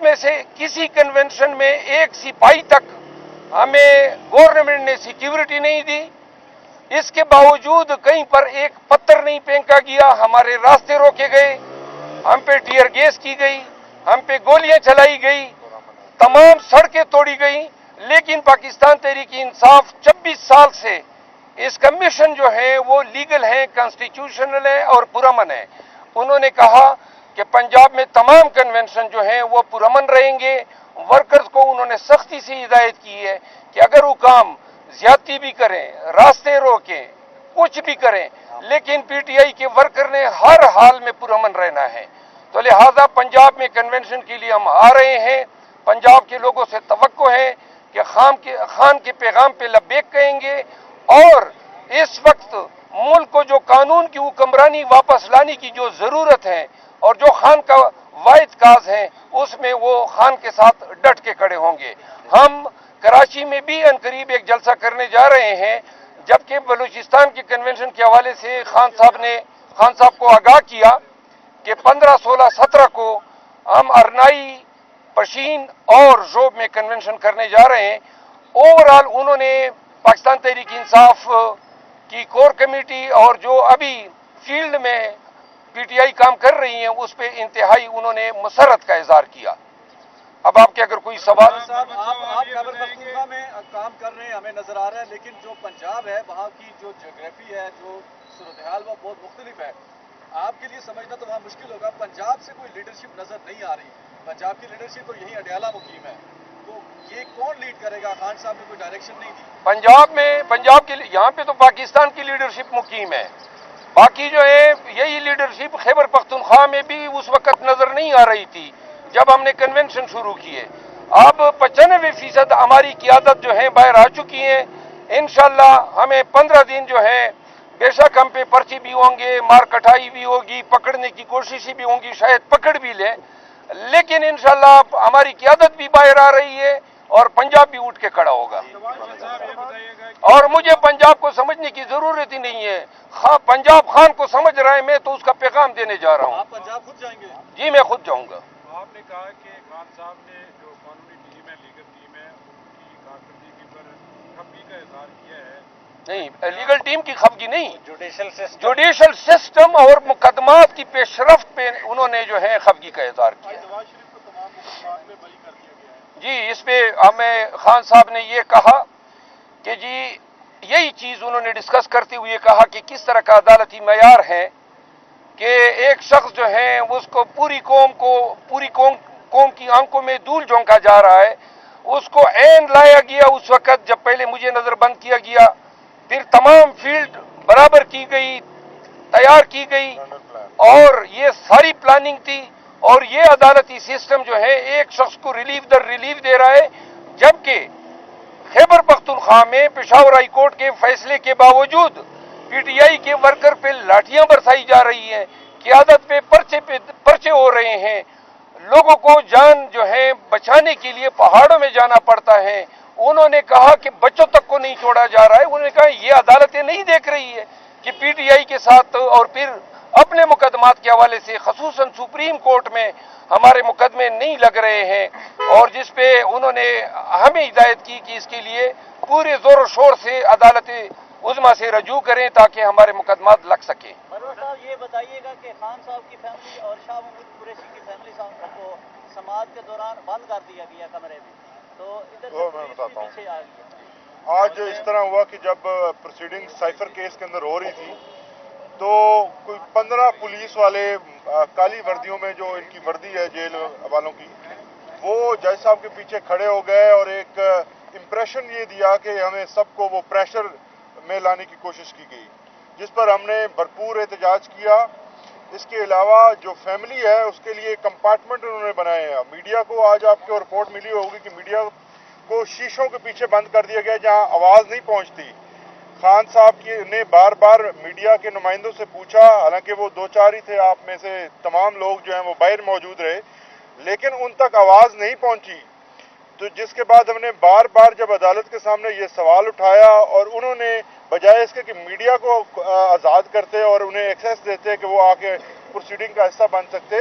उसमें से किसी कन्वेंशन में एक सिपाही तक हमें गवर्नमेंट ने सिक्योरिटी नहीं दी। इसके बावजूद कहीं पर एक पत्थर नहीं फेंका गया, हमारे रास्ते रोके गए, हम पे टीयर गैस की गई, हम पे गोलियां चलाई गई, तमाम सड़कें तोड़ी गई। लेकिन पाकिस्तान तहरीक इंसाफ 26 साल से इसका मिशन जो है वो लीगल है, कॉन्स्टिट्यूशनल है और पुरअमन है। उन्होंने कहा कि पंजाब में तमाम कन्वेंशन जो हैं वो पुरअमन रहेंगे। वर्कर्स को उन्होंने सख्ती से हिदायत की है कि अगर हुकाम ज्यादती भी करें, रास्ते रोकें, कुछ भी करें, लेकिन पीटीआई के वर्कर ने हर हाल में पुरअमन रहना है। तो लिहाजा पंजाब में कन्वेंशन के लिए हम आ रहे हैं। पंजाब के लोगों से तवक्को है कि खान के पैगाम पे लब्बैक कहेंगे और इस वक्त मुल्क को जो कानून की हुक्मरानी वापस लाने की जो जरूरत है और जो खान का वाहिद काज है उसमें वो खान के साथ डट के खड़े होंगे। हम कराची में भी अनकरीब एक जलसा करने जा रहे हैं, जबकि बलूचिस्तान के कन्वेंशन के हवाले से खान साहब को आगाह किया कि 15, 16, 17 को हम अरनाई, पशीन और जोब में कन्वेंशन करने जा रहे हैं। ओवरऑल उन्होंने पाकिस्तान तहरीक इंसाफ की कोर कमेटी और जो अभी फील्ड में पीटीआई काम कर रही है उस पे इंतहाई उन्होंने मसरत का इजहार किया। अब आपके अगर कोई सवाल। साहब, आप खैबर पख्तूनख्वा में काम कर रहे हैं, हमें नजर आ रहा है, लेकिन जो पंजाब है वहाँ की जो जोग्राफी है, जो सूरत हाल वो बहुत मुख्तलिफ है। आपके लिए समझना तो वहाँ मुश्किल होगा। पंजाब से कोई लीडरशिप नजर नहीं आ रही। पंजाब की लीडरशिप तो यही अडयाला मुकीम है, तो ये कौन लीड करेगा? खान साहब ने कोई डायरेक्शन नहीं दी पंजाब के यहाँ पे तो पाकिस्तान की लीडरशिप मुकीम है। बाकी जो है यही लीडरशिप खैबर पख्तूनख्वा में भी उस वक्त नजर नहीं आ रही थी जब हमने कन्वेंशन शुरू किए। अब 95% हमारी क़ियादत जो है बाहर आ चुकी है। इंशाल्लाह हमें 15 दिन जो है बेशक हम पे पर्ची भी होंगे, मार कटाई भी होगी, पकड़ने की कोशिश भी होंगी, शायद पकड़ भी लें, लेकिन इंशाल्लाह हमारी क़ियादत भी बाहर आ रही है और पंजाब भी उठ के खड़ा होगा। और मुझे पंजाब को समझने की जरूरत ही नहीं है। पंजाब खान को समझ रहा है, मैं तो उसका पैगाम देने जा रहा हूँ। आप पंजाब खुद जाएंगे? जी मैं खुद जाऊंगा। आपने कहा कि खान साहब ने जो कानूनी टीम है, लीगल टीम है, उनकी कारकर्दगी पर खफगी का इजहार किया है। नहीं, लीगल टीम की खफगी नहीं, जुडिशल सिस्टम और मुकदमात की पेशरफ्त पे उन्होंने जो है खफगी का इजहार किया। जी इस पे हमें खान साहब ने ये कहा कि जी यही चीज उन्होंने डिस्कस करते हुए कहा कि किस तरह का अदालती मयार है कि एक शख्स जो है उसको पूरी कौम की आंखों में धूल झोंका जा रहा है। उसको ऐन लाया गया उस वक्त जब पहले मुझे नजरबंद किया गया, फिर तमाम फील्ड बराबर की गई, तैयार की गई और ये सारी प्लानिंग थी। और ये अदालती सिस्टम जो है एक शख्स को रिलीफ दर रिलीफ दे रहा है, जबकि खैबर पख्तूनख्वा में पेशावर हाई कोर्ट के फैसले के बावजूद पीटीआई के वर्कर पे लाठियां बरसाई जा रही हैं, क़ियादत पे पर्चे हो रहे हैं, लोगों को जान जो है बचाने के लिए पहाड़ों में जाना पड़ता है। उन्होंने कहा कि बच्चों तक को नहीं छोड़ा जा रहा है। उन्होंने कहा ये अदालतें नहीं देख रही है कि पीटीआई के साथ और फिर अपने मुकदमात के हवाले से खसूसन सुप्रीम कोर्ट में हमारे मुकदमे नहीं लग रहे हैं, और जिस पे उन्होंने हमें हिदायत की कि इसके लिए पूरे जोर शोर से अदालत उज़्मा से रजू करें ताकि हमारे मुकदमात लग सके। मरवा साहब ये बताइएगा कि खान साहब की फैमिली और शाह महमूद कुरैशी की फैमिली को समाअत के दौरान बंद कर दिया गया कमरे में, तो इधर मैं बताता हूँ। पीछे आ गया। आज इस तरह हुआ कि जब प्रोसीडिंग साइफर केस के अंदर हो रही थी तो कोई 15 पुलिस वाले काली वर्दियों में, जो इनकी वर्दी है जेल वालों की, वो जज साहब के पीछे खड़े हो गए और एक इम्प्रेशन ये दिया कि हमें सबको वो प्रेशर में लाने की कोशिश की गई, जिस पर हमने भरपूर एहतजाज किया। इसके अलावा जो फैमिली है उसके लिए कंपार्टमेंट उन्होंने बनाए हैं। मीडिया को आज आपको रिपोर्ट मिली होगी कि मीडिया को शीशों के पीछे बंद कर दिया गया जहां आवाज़ नहीं पहुंचती। खान साहब ने बार बार मीडिया के नुमाइंदों से पूछा, हालांकि वो 2-4 ही थे, आप में से तमाम लोग जो हैं वो बाहर मौजूद रहे, लेकिन उन तक आवाज़ नहीं पहुंची। तो जिसके बाद हमने बार बार जब अदालत के सामने ये सवाल उठाया और उन्होंने बजाय इसके कि मीडिया को आज़ाद करते और उन्हें एक्सेस देते कि वो आके प्रोसीडिंग का हिस्सा बन सकते,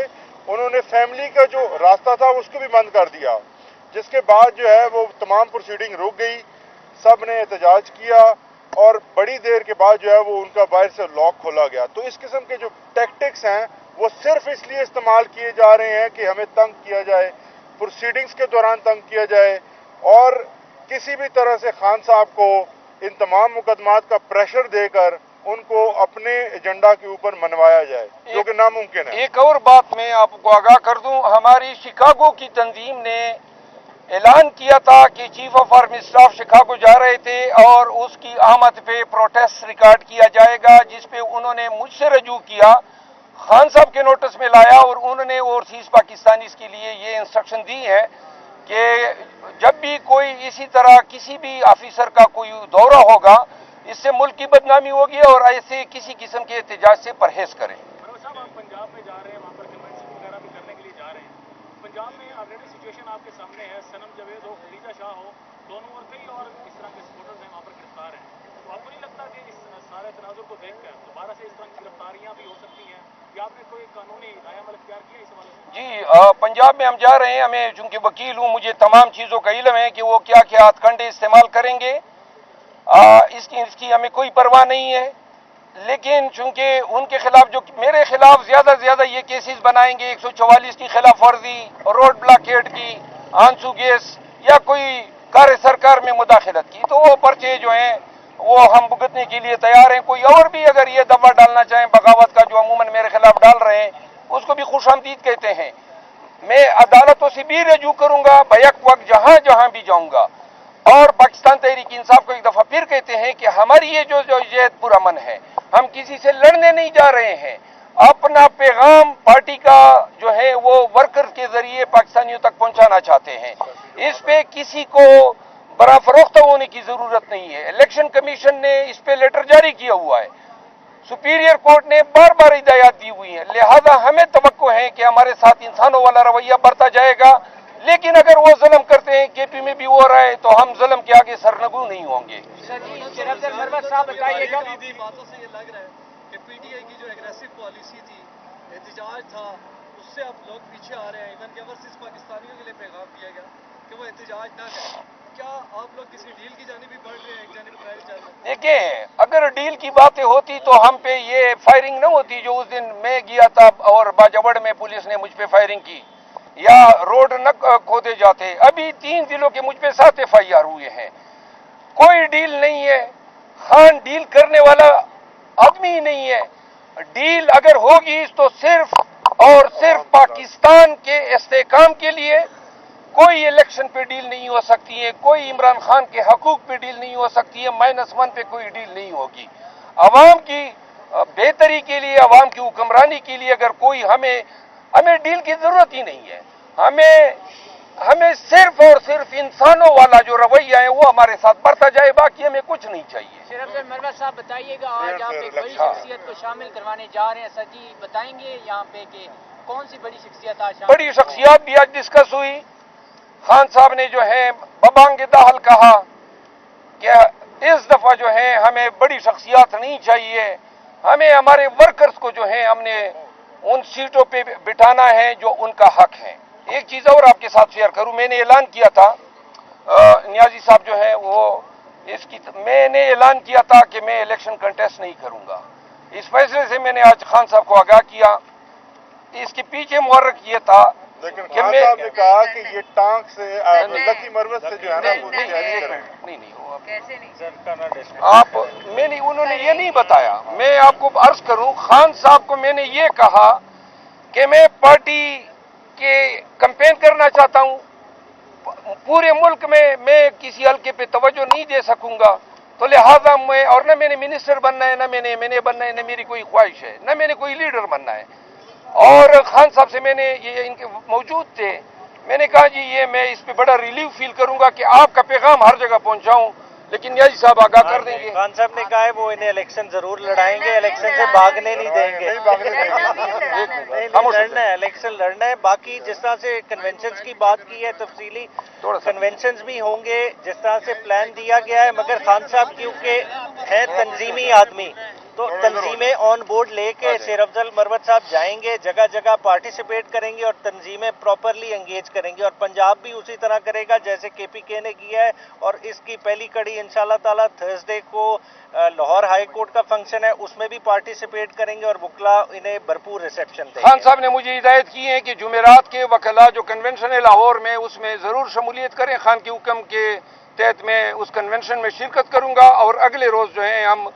उन्होंने फैमिली का जो रास्ता था उसको भी बंद कर दिया, जिसके बाद जो है वो तमाम प्रोसीडिंग रुक गई, सब ने एहतजाज किया और बड़ी देर के बाद जो है वो उनका बाहर से लॉक खोला गया। तो इस किस्म के जो टैक्टिक्स हैं वो सिर्फ इसलिए इस्तेमाल किए जा रहे हैं कि हमें तंग किया जाए, प्रोसीडिंग्स के दौरान तंग किया जाए और किसी भी तरह से खान साहब को इन तमाम मुकदमात का प्रेशर देकर उनको अपने एजेंडा के ऊपर मनवाया जाए, जो कि नामुमकिन है। एक और बात मैं आपको आगाह कर दूं, हमारी शिकागो की तंजीम ने ऐलान किया था कि chief of army staff Chicago जा रहे थे और उसकी आमद पे प्रोटेस्ट रिकॉर्ड किया जाएगा, जिस पे उन्होंने मुझसे रजू किया, खान साहब के नोटिस में लाया और उन्होंने ओवरसीज पाकिस्तानीज के लिए ये इंस्ट्रक्शन दी है कि जब भी कोई इसी तरह किसी भी ऑफिसर का कोई दौरा होगा, इससे मुल्क की बदनामी होगी और ऐसे किसी किस्म के एहतजाज से परहेज करें। साहब, आप पंजाब में जा रहे हैं, वहाँ पर कन्वेंशन वगैरह भी करने के लिए जा रहे हैं। पंजाब में ऑलरेडी सिचुएशन आपके सामने है, सनम जावेद हो, खदीजा शाह हो, दोनों और कई और इस तरह के सपोर्टर्स हैं वहाँ पर गिरफ्तार हैं। तो आपको नहीं लगता कि इस सारे तनाजुर को देखकर दोबारा से इस तरह की गिरफ्तारियाँ भी हो सकती हैं, या आपने कोई कानूनी रायअमल इख्तियार किया इस हवाले से? जी, पंजाब में हम जा रहे हैं, हमें चूंकि वकील हूँ, मुझे तमाम चीज़ों का इल्म है कि वो क्या क्या हथकंडे इस्तेमाल करेंगे, इसकी हमें कोई परवाह नहीं है। लेकिन चूंकि उनके खिलाफ जो मेरे खिलाफ ज्यादा से ज्यादा ये केसेस बनाएंगे, 144 की खिलाफ वर्जी, रोड ब्लॉकेड की, आंसू गैस या कोई कार्य सरकार में मुदाखलत की, तो वो पर्चे जो हैं वो हम भुगतने के लिए तैयार हैं। कोई और भी अगर ये दफा डालना चाहें बगावत का, जो अमूमन मेरे खिलाफ डाल रहे हैं, उसको भी खुशामदीद कहते हैं। मैं अदालतों से भी रजू करूंगा, बैक वक्त जहां जहां भी जाऊंगा। और पाकिस्तान तहरीक इंसाफ को एक दफा फिर कहते हैं कि हमारी ये जो जहद पुरअमन है, हम किसी से लड़ने नहीं जा रहे हैं, अपना पैगाम पार्टी का जो है वो वर्कर के जरिए पाकिस्तानियों तक पहुंचाना चाहते हैं। इस पे किसी को बड़ा फरोख्त होने की जरूरत नहीं है। इलेक्शन कमीशन ने इस पे लेटर जारी किया हुआ है, सुपीरियर कोर्ट ने बार बार हिदायत दी हुई है, लिहाजा हमें तवक्को है कि हमारे साथ इंसानों वाला रवैया बरता जाएगा। लेकिन अगर वो जुल्म करते हैं, केपी में भी हो रहा है, तो हम जुल्म के आगे सरनगू नहीं होंगे। साहब बताइएगा, बातों से ये लग रहा है कि पीटीआई की जो एग्रेसिव पॉलिसी थी, एहतजाज था, उससे अब लोग पीछे आ रहे हैं। इवन कि ओवरसीज पाकिस्तानियों के लिए पैगाम दिया गया कि वो एहतजाज ना करें। क्या आप लोग किसी डील की जानिब भी बढ़ रहे हैं, एक जानिब ट्रायल चल रहा है? देखिए, अगर डील की बातें होती तो हम पे ये फायरिंग न होती जो उस दिन मैं गया था और बाजवड़ में पुलिस ने मुझ पे फायरिंग की, या रोड न खोदे जाते। अभी 3 जिलों के मुझ पे 7 FIR हुए हैं। कोई डील नहीं है, खान डील करने वाला आदमी ही नहीं है। डील अगर होगी तो सिर्फ और सिर्फ पाकिस्तान के इस्तेहकाम के लिए। कोई इलेक्शन पे डील नहीं हो सकती है, कोई इमरान खान के हकूक पे डील नहीं हो सकती है, -1 पे कोई डील नहीं होगी। अवाम की बेहतरी के लिए, अवाम की हुक्मरानी के लिए अगर कोई हमें डील की जरूरत ही नहीं है। हमें सिर्फ और सिर्फ इंसानों वाला जो रवैया है वो हमारे साथ बढ़ता जाए, बाकी हमें कुछ नहीं चाहिए। सिर्फ मरवा साहब बताइएगा, आज आप एक बड़ी शख्सियत को शामिल करवाने जा रहे हैं, सजी बताएंगे यहाँ पे कि कौन सी बड़ी शख्सियत आज? बड़ी शख्सियत भी आज डिस्कस हुई। खान साहब ने जो है बबांगे दाहल कहा कि इस दफा जो है हमें बड़ी शख्सियत नहीं चाहिए, हमें हमारे वर्कर्स को जो है हमने उन सीटों पे बिठाना है जो उनका हक है। एक चीज और आपके साथ शेयर करूं, मैंने ऐलान किया था, नियाजी साहब जो है वो मैंने ऐलान किया था कि मैं इलेक्शन कंटेस्ट नहीं करूंगा। इस फैसले से मैंने आज खान साहब को आगाह किया। इसके पीछे मुहर्रक ये था, लेकिन खान साहब ने कहा कि ये टांग से लकी मरवत से जो है ना वो नहीं, उन्होंने ये नहीं बताया। मैं आपको अर्ज करूं, खान साहब को मैंने ये कहा कि मैं पार्टी के कैंपेन करना चाहता हूं, पूरे मुल्क में मैं किसी हल्के पे तवज्जो नहीं दे सकूंगा, तो लिहाजा मैं, और न मैंने मिनिस्टर बनना है, न मैंने बनना है, न मेरी कोई ख्वाहिश है, न मैंने कोई लीडर बनना है। और खान साहब से मैंने ये इनके मौजूद थे, मैंने कहा जी ये मैं इस पे बड़ा रिलीफ फील करूंगा कि आपका पैगाम हर जगह पहुंचाऊं, लेकिन नियाजी साहब आगाह कर देंगे। खान साहब ने कहा है वो इन्हें इलेक्शन जरूर लड़ाएंगे, इलेक्शन से भागने नहीं देंगे। हम लड़ना है, इलेक्शन लड़ना है। बाकी जिस तरह से कन्वेंशंस की बात की है, तफसीली कन्वेंशंस भी होंगे जिस तरह से प्लान दिया गया है, मगर खान साहब क्योंकि है तंजीमी आदमी, तो तंजीमें ऑन बोर्ड लेके शेर अफजल मरवत साहब जाएंगे, जगह जगह पार्टिसिपेट करेंगे और तंजीमें प्रॉपरली एंगेज करेंगे, और पंजाब भी उसी तरह करेगा जैसे केपीके ने किया है। और इसकी पहली कड़ी इंशाल्लाह ताला थर्सडे को लाहौर हाई कोर्ट का फंक्शन है, उसमें भी पार्टिसिपेट करेंगे और वकला इन्हें भरपूर रिसेप्शन देंगे। खान साहब ने मुझे हिदायत की है कि जुमेरात के वकला जो कन्वेंशन है लाहौर में, उसमें ज़रूर शमूलियत करें। खान की हुक्म के तहत मैं उस कन्वेंशन में शिरकत करूंगा और अगले रोज़ जो है हम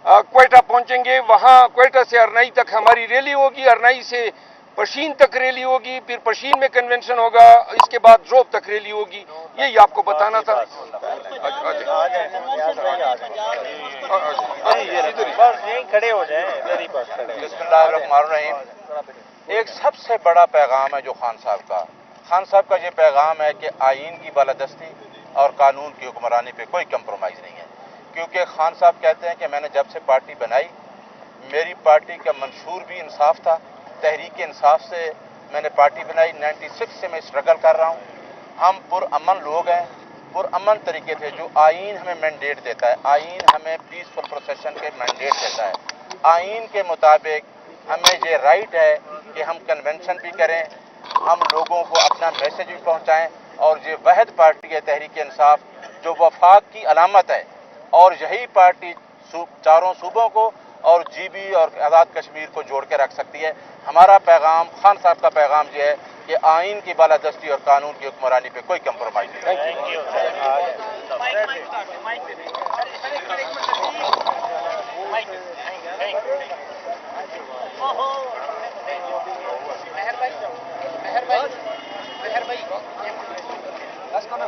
क्वेटा पहुंचेंगे। वहां क्वेटा से अरनाई तक हमारी रैली होगी, अरनाई से पशीन तक रैली होगी, फिर पशीन में कन्वेंशन होगा, इसके बाद ड्रोप तक रैली होगी। यही आपको बताना था। यहीं खड़े हो जाएं, मेरी बात खड़े। बिस्मिल्लाहिर्रहमानिर्रहीम। एक सबसे बड़ा पैगाम है जो खान साहब का ये पैगाम है कि आइन की बालादस्ती और कानून की हुक्मरानी पे कोई कंप्रोमाइज़ नहीं है। क्योंकि खान साहब कहते हैं कि मैंने जब से पार्टी बनाई, मेरी पार्टी का मंशूर भी इंसाफ था, तहरीक इंसाफ से मैंने पार्टी बनाई। 96 से मैं स्ट्रगल कर रहा हूँ। हम पुरअमन लोग हैं, पुरअमन तरीके से जो आइन हमें मैंडेट देता है, आइन हमें पीसफुल प्रोसेशन के मैंडेट देता है, आइन के मुताबिक हमें ये राइट है कि हम कन्वेंशन भी करें, हम लोगों को अपना मैसेज भी पहुँचाएँ। और ये वहद पार्टी है तहरीक इंसाफ जो वफाक की अलामत है, और यही पार्टी चारों सूबों को और जीबी और आज़ाद कश्मीर को जोड़ के रख सकती है। हमारा पैगाम, खान साहब का पैगाम ये है कि आइन की बालादस्ती और कानून की हुक्मरानी पे कोई कंप्रोमाइज नहीं। Let's go now,